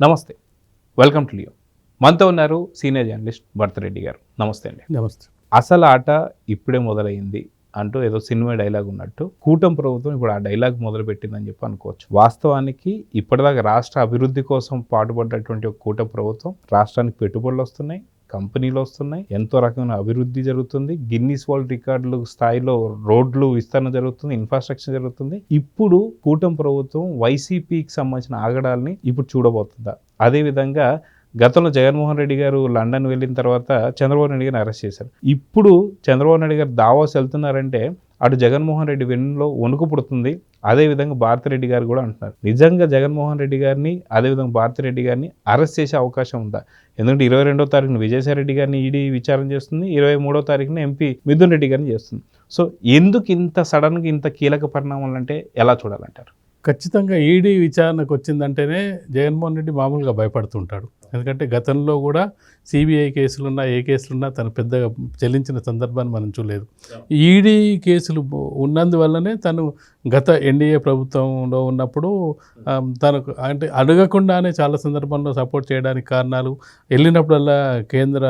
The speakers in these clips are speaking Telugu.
నమస్తే, వెల్కమ్ టు లియో. మనతో ఉన్నారు సీనియర్ జర్నలిస్ట్ భరతరెడ్డి గారు. నమస్తే అండి. నమస్తే. అసలు ఆట ఇప్పుడే మొదలైంది అంటూ ఏదో సినిమా డైలాగ్ ఉన్నట్టు కూటమి ప్రభుత్వం ఇప్పుడు ఆ డైలాగ్ మొదలుపెట్టిందని చెప్పి అనుకోవచ్చు. వాస్తవానికి ఇప్పటిదాకా రాష్ట్ర అభివృద్ధి కోసం పాటుపడ్డటువంటి ఒక కూటమి ప్రభుత్వం రాష్ట్రానికి పెట్టుబడులు వస్తున్నాయి, కంపెనీలు వస్తున్నాయి, ఎంతో రకమైన అభివృద్ధి జరుగుతుంది, గిన్నీస్ వరల్డ్ రికార్డులు స్థాయిలో రోడ్లు విస్తరణ జరుగుతుంది, ఇన్ఫ్రాస్ట్రక్చర్ జరుగుతుంది. ఇప్పుడు కూటమి ప్రభుత్వం వైసీపీకి సంబంధించిన ఆగడాల్ని ఇప్పుడు చూడబోతుందా? అదేవిధంగా గతంలో జగన్మోహన్ రెడ్డి గారు లండన్ వెళ్ళిన తర్వాత చంద్రబాబు నాయుడు గారిని అరెస్ట్ చేశారు. ఇప్పుడు చంద్రబాబు నాయుడు గారు దావోస్ వెళ్తున్నారంటే అటు జగన్మోహన్ రెడ్డి వెన్నులో వణుకు పుడుతుంది. అదేవిధంగా భారతిరెడ్డి గారు కూడా అంటున్నారు, నిజంగా జగన్మోహన్ రెడ్డి గారిని అదేవిధంగా భారతిరెడ్డి గారిని అరెస్ట్ చేసే అవకాశం ఉందా? ఎందుకంటే 22వ తారీఖున విజయసాయి రెడ్డి గారిని ఈడీ విచారణ చేస్తుంది, 23వ తారీఖున ఎంపీ మిథున్ రెడ్డి గారిని చేస్తుంది. సో ఎందుకు ఇంత సడన్గా ఇంత కీలక పరిణామాలు అంటే ఎలా చూడాలంటారు? ఖచ్చితంగా ఈడీ విచారణకు వచ్చిందంటేనే జగన్మోహన్ రెడ్డి మామూలుగా భయపడుతుంటాడు. ఎందుకంటే గతంలో కూడా సిబిఐ కేసులున్నా ఏ కేసులున్నా తను పెద్దగా చెల్లించిన సందర్భాన్ని మనం చూడలేదు. ఈడీ కేసులు ఉన్నందువల్లనే తను గత ఎన్డీఏ ప్రభుత్వంలో ఉన్నప్పుడు తనకు అంటే అడగకుండానే చాలా సందర్భంలో సపోర్ట్ చేయడానికి కారణాలు, వెళ్ళినప్పుడల్లా కేంద్ర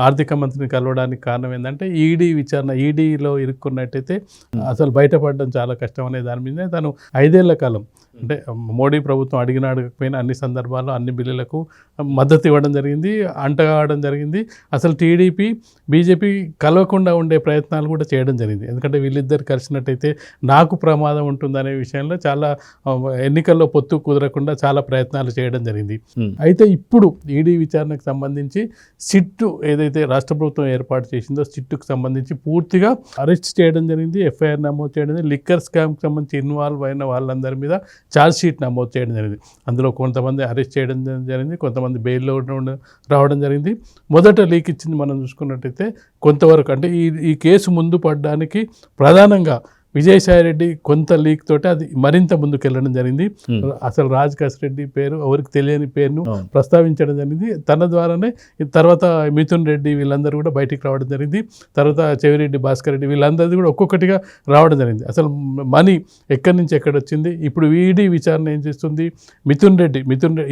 ఆర్థిక మంత్రిని కలవడానికి కారణం ఏంటంటే ఈడీ విచారణ. ఈడీలో ఇరుక్కున్నట్టయితే అసలు బయటపడడం చాలా కష్టం అనే దాని మీదనే తను 5 ఏళ్ల కాలం అంటే మోడీ ప్రభుత్వం అడగకపోయినా అన్ని సందర్భాల్లో అన్ని బిల్లులకు మద్దతు ఇవ్వడం జరిగింది, అంటగావడం జరిగింది. అసలు టీడీపీ బీజేపీ కలవకుండా ఉండే ప్రయత్నాలు కూడా చేయడం జరిగింది. ఎందుకంటే వీళ్ళిద్దరు కలిసినట్టయితే నాకు ప్రమాదం ఉంటుందనే విషయంలో చాలా ఎన్నికల్లో పొత్తు కుదరకుండా చాలా ప్రయత్నాలు చేయడం జరిగింది. అయితే ఇప్పుడు ఈడీ విచారణకు సంబంధించి సిట్టు ఏదైతే రాష్ట్ర ప్రభుత్వం ఏర్పాటు చేసిందో సిట్టుకు సంబంధించి పూర్తిగా అరెస్ట్ చేయడం జరిగింది, ఎఫ్ఐఆర్ నమోదు చేయడం జరిగింది. లిక్కర్ స్కామ్కి సంబంధించి ఇన్వాల్వ్ అయిన వాళ్ళందరి మీద ఛార్జ్ షీట్ నమోదు చేయడం జరిగింది. అందులో కొంతమంది అరెస్ట్ చేయడం జరిగింది, కొంతమంది బెయిల్లో రావడం జరిగింది. మొదట లీక్ ఇచ్చింది మనం చూసుకున్నట్టయితే కొంతవరకు అంటే ఈ కేసు ముందు పడడానికి ప్రధానంగా విజయసాయి రెడ్డి కొంత లీక్ తోటి అది మరింత ముందుకు వెళ్ళడం జరిగింది. అసలు రాజకాశ్ రెడ్డి పేరు ఎవరికి తెలియని పేరును ప్రస్తావించడం జరిగింది. తన ద్వారానే తర్వాత మిథున్ రెడ్డి వీళ్ళందరూ కూడా బయటికి రావడం జరిగింది. తర్వాత చెవిరెడ్డి భాస్కర్ రెడ్డి వీళ్ళందరిది కూడా ఒక్కొక్కటిగా రావడం జరిగింది. అసలు మనీ ఎక్కడి నుంచి ఎక్కడ వచ్చింది? ఇప్పుడు ఈడీ విచారణ ఏం చేస్తుంది? మిథున్ రెడ్డి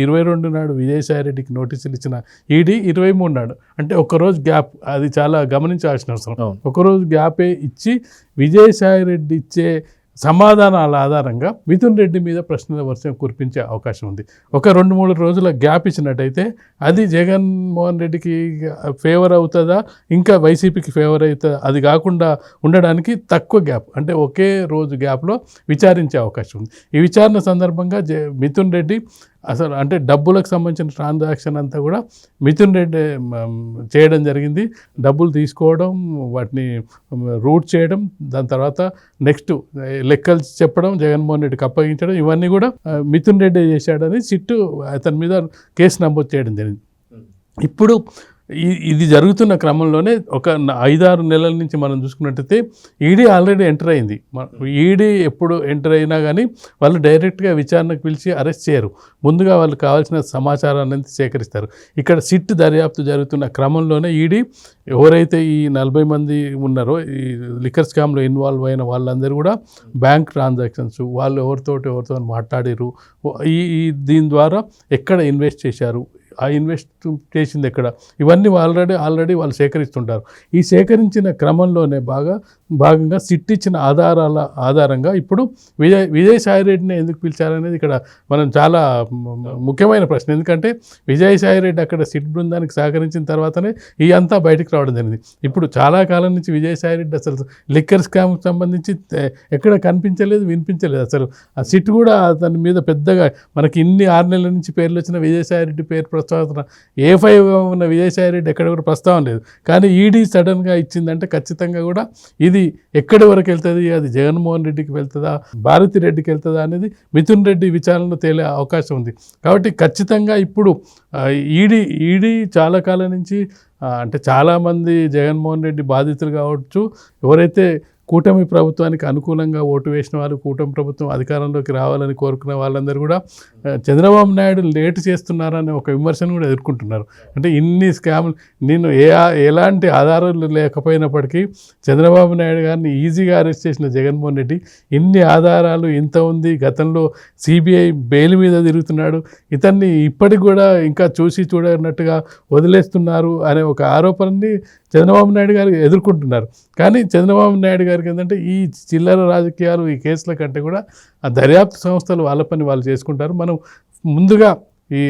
22 నాడు విజయసాయి రెడ్డికి నోటీసులు ఇచ్చిన ఈడీ 23 నాడు అంటే ఒకరోజు గ్యాప్, అది చాలా గమనించాల్సిన అవసరం. ఒకరోజు గ్యాపే ఇచ్చి విజయసాయి రెడ్డి ఇచ్చే సమాధానాల ఆధారంగా మిథున్ రెడ్డి మీద ప్రశ్నల వర్షం కురిపించే అవకాశం ఉంది. ఒక 2-3 రోజుల గ్యాప్ ఇచ్చినట్టయితే అది జగన్మోహన్ రెడ్డికి ఫేవర్ అవుతుందా, ఇంకా వైసీపీకి ఫేవర్ అవుతుందా? అది కాకుండా ఉండడానికి తక్కువ గ్యాప్ అంటే ఒకే రోజు గ్యాప్లో విచారించే అవకాశం ఉంది. ఈ విచారణ సందర్భంగా మిథున్ రెడ్డి అసలు అంటే డబ్బులకు సంబంధించిన ట్రాన్సాక్షన్ అంతా కూడా మిథున్ రెడ్డి చేయడం జరిగింది. డబ్బులు తీసుకోవడం, వాటిని రూట్ చేయడం, దాని తర్వాత నెక్స్ట్ లెక్కలు చెప్పడం, జగన్మోహన్ రెడ్డికి అప్పగించడం, ఇవన్నీ కూడా మిథున్ రెడ్డి చేశాడని సిట్టు అతని మీద కేసు నమోదు చేయడం జరిగింది. ఇప్పుడు ఇది జరుగుతున్న క్రమంలోనే ఒక 5-6 నెలల నుంచి మనం చూసుకున్నట్టయితే ఈడీ ఆల్రెడీ ఎంటర్ అయింది. ఈడీ ఎప్పుడు ఎంటర్ అయినా కానీ వాళ్ళు డైరెక్ట్గా విచారణకు పిలిచి అరెస్ట్ చేయరు. ముందుగా వాళ్ళు కావాల్సిన సమాచారాన్ని సేకరిస్తారు. ఇక్కడ సిట్ దర్యాప్తు జరుగుతున్న క్రమంలోనే ఈడీ ఎవరైతే ఈ 40 మంది ఉన్నారో ఈ లిక్కర్ స్కామ్లో ఇన్వాల్వ్ అయిన వాళ్ళందరూ కూడా బ్యాంక్ ట్రాన్సాక్షన్స్, వాళ్ళు ఎవరితో మాట్లాడారు, దీని ద్వారా ఎక్కడ ఇన్వెస్ట్ చేశారు, ఆ ఇన్వెస్ట్ చేసింది ఎక్కడ, ఇవన్నీ ఆల్రెడీ వాళ్ళు సేకరిస్తుంటారు. ఈ సేకరించిన క్రమంలోనే భాగంగా సిట్ ఇచ్చిన ఆధారంగా ఇప్పుడు విజయసాయి రెడ్డిని ఎందుకు పిలిచారనేది ఇక్కడ మనం చాలా ముఖ్యమైన ప్రశ్న. ఎందుకంటే విజయసాయి రెడ్డి అక్కడ సిట్ బృందానికి సహకరించిన తర్వాతనే ఈ అంతా బయటకు రావడం జరిగింది. ఇప్పుడు చాలా కాలం నుంచి విజయసాయి రెడ్డి అసలు లిక్కర్ స్కామ్కి సంబంధించి ఎక్కడ కనిపించలేదు, వినిపించలేదు. అసలు ఆ సిట్ కూడా అతని మీద పెద్దగా మనకి ఇన్ని 6 నెలల నుంచి పేర్లు వచ్చిన విజయసాయి రెడ్డి పేరు ప్రస్తావన A5గా ఉన్న విజయసాయి రెడ్డి ఎక్కడ కూడా ప్రస్తావన లేదు. కానీ ఈడీ సడన్గా ఇచ్చిందంటే ఖచ్చితంగా కూడా ఇది ఎక్కడి వరకు వెళ్తుంది, అది జగన్మోహన్ రెడ్డికి వెళ్తుందా, భారతి రెడ్డికి వెళ్తుందా అనేది మిథున్ రెడ్డి విచారణలో తేలే అవకాశం ఉంది. కాబట్టి ఖచ్చితంగా ఇప్పుడు ఈడీ చాలా కాలం నుంచి అంటే చాలామంది జగన్మోహన్ రెడ్డి బాధితులు కావచ్చు, ఎవరైతే కూటమి ప్రభుత్వానికి అనుకూలంగా ఓటు వేసిన వాళ్ళు, కూటమి ప్రభుత్వం అధికారంలోకి రావాలని కోరుకున్న వాళ్ళందరూ కూడా చంద్రబాబు నాయుడు లేటు చేస్తున్నారనే ఒక విమర్శను కూడా ఎదుర్కొంటున్నారు. అంటే ఇన్ని స్కాములు, నేను ఎలాంటి ఆధారాలు లేకపోయినప్పటికీ చంద్రబాబు నాయుడు గారిని ఈజీగా అరెస్ట్ చేసిన జగన్మోహన్ రెడ్డి ఇన్ని ఆధారాలు ఇంత ఉంది, గతంలో సిబిఐ బెయిల్ మీద తిరుగుతున్నాడు, ఇతన్ని ఇప్పటికి కూడా ఇంకా చూసి చూడనట్టుగా వదిలేస్తున్నారు అనే ఒక ఆరోపణని చంద్రబాబు నాయుడు గారు ఎదుర్కొంటున్నారు. కానీ చంద్రబాబు నాయుడు గారికి ఏంటంటే ఈ చిల్లర రాజకీయాలు, ఈ కేసుల కంటే కూడా ఆ దర్యాప్తు సంస్థలు వాళ్ళ పని వాళ్ళు చేసుకుంటారు. మనం ముందుగా ఈ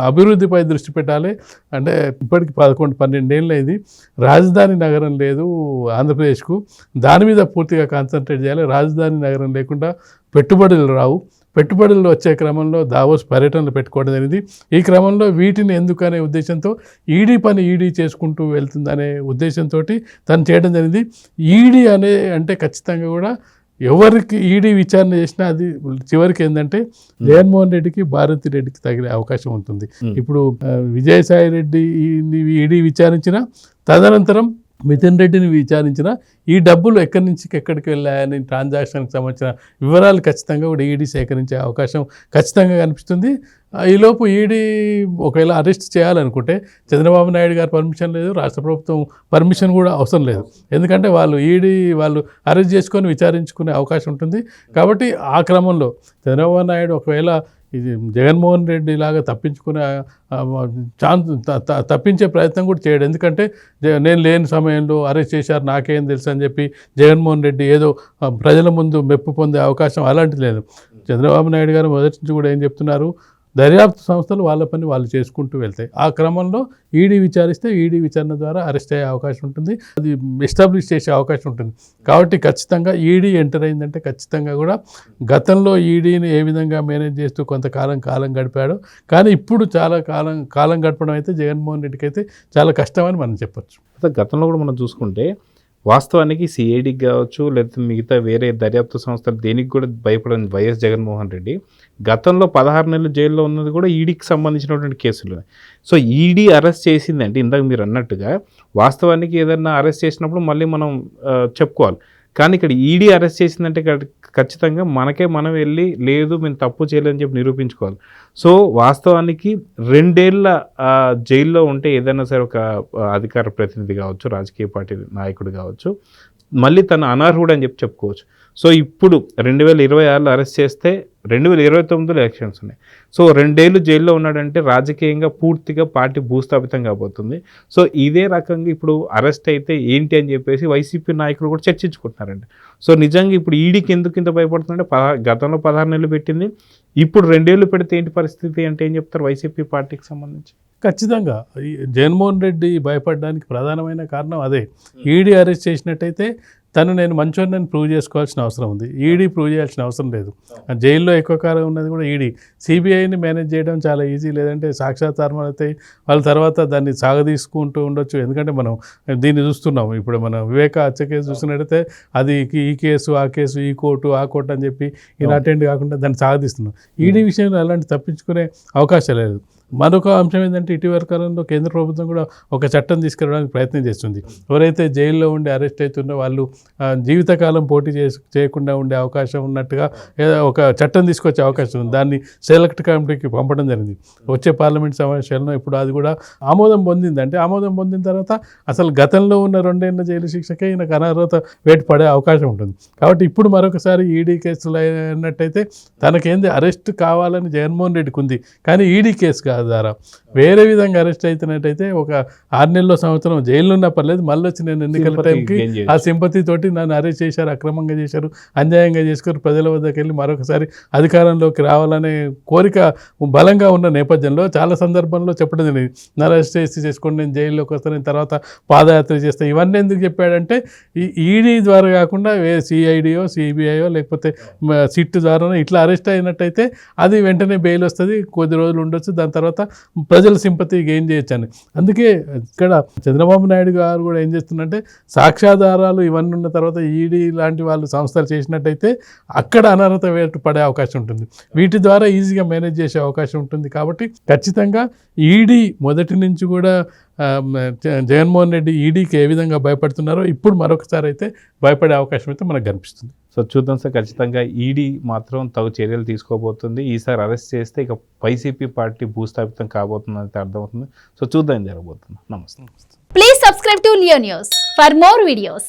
అభివృద్ధిపై దృష్టి పెట్టాలి. అంటే ఇప్పటికి 11-12 ఏళ్ళు అయింది, రాజధాని నగరం లేదు ఆంధ్రప్రదేశ్కు, దాని మీద పూర్తిగా కాన్సన్ట్రేట్ చేయాలి. రాజధాని నగరం లేకుండా పెట్టుబడులు రావు. పెట్టుబడులు వచ్చే క్రమంలో దావోస్ పర్యటనలు పెట్టుకోవడం జరిగింది. ఈ క్రమంలో వీటిని ఎందుకనే ఉద్దేశంతో ఈడీ పని ఈడీ చేసుకుంటూ వెళ్తుందనే ఉద్దేశంతో తను చేయడం జరిగింది. ఈడీ అంటే ఖచ్చితంగా కూడా ఎవరికి ఈడీ విచారణ చేసినా అది చివరికి ఏంటంటే జగన్మోహన్ రెడ్డికి, భారతి రెడ్డికి తగిలే అవకాశం ఉంటుంది. ఇప్పుడు విజయసాయి రెడ్డి ఈడీ విచారించిన, తదనంతరం మిథున్ రెడ్డిని విచారించిన ఈ డబ్బులు ఎక్కడి నుంచి ఎక్కడికి వెళ్ళాయని ట్రాన్సాక్షన్కి సంబంధించిన వివరాలు ఖచ్చితంగా కూడా ఈడీ సేకరించే అవకాశం ఖచ్చితంగా కనిపిస్తుంది. ఈలోపు ఈడీ ఒకవేళ అరెస్ట్ చేయాలనుకుంటే చంద్రబాబు నాయుడు గారు పర్మిషన్ లేదు, రాష్ట్ర ప్రభుత్వం పర్మిషన్ కూడా అవసరం లేదు. ఎందుకంటే వాళ్ళు అరెస్ట్ చేసుకొని విచారించుకునే అవకాశం ఉంటుంది. కాబట్టి ఆ క్రమంలో చంద్రబాబు నాయుడు ఒకవేళ ఇది జగన్మోహన్ రెడ్డి లాగా తప్పించుకునే తప్పించే ప్రయత్నం కూడా చేయడు. ఎందుకంటే నేను లేని సమయంలో అరెస్ట్ చేశారు, నాకేం తెలుసు అని చెప్పి జగన్మోహన్ రెడ్డి ఏదో ప్రజల ముందు మెప్పు పొందే అవకాశం అలాంటిది లేదు. చంద్రబాబు నాయుడు గారు మొదటి నుంచి కూడా ఏం చెప్తున్నారు, దర్యాప్తు సంస్థలు వాళ్ళ పని వాళ్ళు చేసుకుంటూ వెళ్తాయి. ఆ క్రమంలో ఈడీ విచారిస్తే ఈడీ విచారణ ద్వారా అరెస్ట్ అయ్యే అవకాశం ఉంటుంది, అది ఎస్టాబ్లిష్ చేసే అవకాశం ఉంటుంది. కాబట్టి ఖచ్చితంగా ఈడీ ఎంటర్ అయిందంటే ఖచ్చితంగా కూడా గతంలో ఈడీని ఏ విధంగా మేనేజ్ చేస్తూ కొంతకాలం గడిపాడు, కానీ ఇప్పుడు చాలా కాలం గడపడం అయితే జగన్మోహన్ రెడ్డికి అయితే చాలా కష్టమని మనం చెప్పొచ్చు. గతంలో కూడా మనం చూసుకుంటే వాస్తవానికి సిఐడికి కావచ్చు, లేకపోతే మిగతా వేరే దర్యాప్తు సంస్థలు దేనికి కూడా భయపడని వైఎస్ జగన్మోహన్ రెడ్డి గతంలో 16 నెలలు జైల్లో ఉన్నది కూడా ఈడీకి సంబంధించినటువంటి కేసులు. సో ఈడీ అరెస్ట్ చేసిందంటే ఇందాక మీరు అన్నట్టుగా వాస్తవానికి ఏదన్నా అరెస్ట్ చేసినప్పుడు మళ్ళీ మనం చెప్పుకోవాలి. కానీ ఇక్కడ ఈడీ అరెస్ట్ చేసిందంటే ఖచ్చితంగా మనం వెళ్ళి లేదు మేము తప్పు చేయలేదని చెప్పి నిరూపించుకోవాలి. సో వాస్తవానికి 2 ఏళ్ల జైల్లో ఉంటే ఏదైనా సరే ఒక అధికార ప్రతినిధి కావచ్చు, రాజకీయ పార్టీ నాయకుడు కావచ్చు, మళ్ళీ తను అనర్హుడు అని చెప్పి చెప్పుకోవచ్చు. సో ఇప్పుడు 2026లో అరెస్ట్ చేస్తే 2029లో ఎలక్షన్స్ ఉన్నాయి. సో 2 ఏళ్ళు జైల్లో ఉన్నాడంటే రాజకీయంగా పూర్తిగా పార్టీ భూస్థాపితం కాబోతుంది. సో ఇదే రకంగా ఇప్పుడు అరెస్ట్ అయితే ఏంటి అని చెప్పేసి వైసీపీ నాయకులు కూడా చర్చించుకుంటున్నారండి. సో నిజంగా ఇప్పుడు ఈడీకి ఎందుకు ఇంత భయపడుతుందంటే గతంలో 16 నెలలు పెట్టింది, ఇప్పుడు 2 ఏళ్ళు పెడితే ఏంటి పరిస్థితి అంటే ఏం చెప్తారు వైసీపీ పార్టీకి సంబంధించి? ఖచ్చితంగా జగన్మోహన్ రెడ్డి భయపడడానికి ప్రధానమైన కారణం అదే. ఈడీ అరెస్ట్ చేసినట్టయితే నేను మంచోడిని ప్రూవ్ చేసుకోవాల్సిన అవసరం ఉంది, ఈడీ ప్రూవ్ చేయాల్సిన అవసరం లేదు. జైల్లో ఎక్కువ కాలం ఉన్నది కూడా ఈడీ. సిబిఐని మేనేజ్ చేయడం చాలా ఈజీ, లేదంటే సాక్ష్యాధారాలు అయితే వాళ్ళ తర్వాత దాన్ని సాగదీసుకుంటూ ఉండొచ్చు. ఎందుకంటే మనం దీన్ని చూస్తున్నాం, ఇప్పుడు మన వివేక హత్య కేసు చూసినట్టయితే అది ఈ కేసు ఆ కేసు, ఈ కోర్టు ఆ కోర్టు అని చెప్పి ఈయన అటెండ్ కాకుండా దాన్ని సాగదీస్తున్నాం. ఈడీ విషయంలో అలాంటి తప్పించుకునే అవకాశం లేదు. మరొక అంశం ఏంటంటే ఇటీవల కాలంలో కేంద్ర ప్రభుత్వం కూడా ఒక చట్టం తీసుకురావడానికి ప్రయత్నం చేస్తుంది. ఎవరైతే జైల్లో ఉండి అరెస్ట్ అవుతుందో వాళ్ళు జీవితకాలం పోటీ చేయకుండా ఉండే అవకాశం ఉన్నట్టుగా ఒక చట్టం తీసుకొచ్చే అవకాశం ఉంది. దాన్ని సెలెక్ట్ కమిటీకి పంపడం జరిగింది. వచ్చే పార్లమెంట్ సమావేశాల్లో ఇప్పుడు అది కూడా ఆమోదం పొందింది. అంటే ఆమోదం పొందిన తర్వాత అసలు గతంలో ఉన్న 2 ఏళ్ల జైలు శిక్షకే ఈయనకు అనర్హత వేటు పడే అవకాశం ఉంటుంది. కాబట్టి ఇప్పుడు మరొకసారి ఈడీ కేసులు అయినట్టయితే తనకేంది అరెస్ట్ కావాలని జగన్మోహన్ రెడ్డికి ఉంది, కానీ ఈడీ కేసు ద్వారా వేరే విధంగా అరెస్ట్ అవుతున్నట్టయితే ఒక 6 నెలల సంవత్సరం జైల్లో ఉన్నా పర్లేదు, మళ్ళీ వచ్చి నేను ఎన్నికల టైంకి ఆ సింపతి తోటి నన్ను అరెస్ట్ చేశారు, అక్రమంగా చేశారు, అన్యాయంగా చేసుకొని ప్రజల వద్దకు వెళ్ళి మరొకసారి అధికారంలోకి రావాలనే కోరిక బలంగా ఉన్న నేపథ్యంలో చాలా సందర్భంలో చెప్పడం జరిగింది, నన్ను అరెస్ట్ చేసుకోండి, నేను జైల్లోకి వస్తాను, తర్వాత పాదయాత్ర చేస్తాను. ఇవన్నీ ఎందుకు చెప్పాడంటే ఈ ఈడీ ద్వారా కాకుండా సిఐడియో సిబిఐయో లేకపోతే సిట్ ద్వారా ఇట్లా అరెస్ట్ అయినట్టయితే అది వెంటనే బెయిల్ వస్తుంది, కొద్ది రోజులు ఉండొచ్చు, దాని తర్వాత ప్రజల సింపతి గెయిన్ చేయొచ్చు అని. అందుకే ఇక్కడ చంద్రబాబు నాయుడు గారు కూడా ఏం చేస్తుందంటే సాక్ష్యాధారాలు ఇవన్నీ ఉన్న తర్వాత ఈడీ లాంటి వాళ్ళు సంస్థలు చేసినట్టయితే అక్కడ అనర్హత వేటు పడే అవకాశం ఉంటుంది, వీటి ద్వారా ఈజీగా మేనేజ్ చేసే అవకాశం ఉంటుంది. కాబట్టి ఖచ్చితంగా ఈడీ మొదటి నుంచి కూడా జగన్మోహన్ రెడ్డి ఈడీకి ఏ విధంగా భయపడుతున్నారో ఇప్పుడు మరొకసారి అయితే భయపడే అవకాశం అయితే మనకు కనిపిస్తుంది. సో చూద్దాం సార్, ఖచ్చితంగా ఈడీ మాత్రం తగు చర్యలు తీసుకోబోతుంది. ఈసారి అరెస్ట్ చేస్తే ఇక వైసీపీ పార్టీ భూస్థాపితం కాబోతుందని అయితే అర్థమవుతుంది. సో చూద్దాం ఏం జరగబోతుంది. నమస్తే. Please subscribe to Leo News for more videos.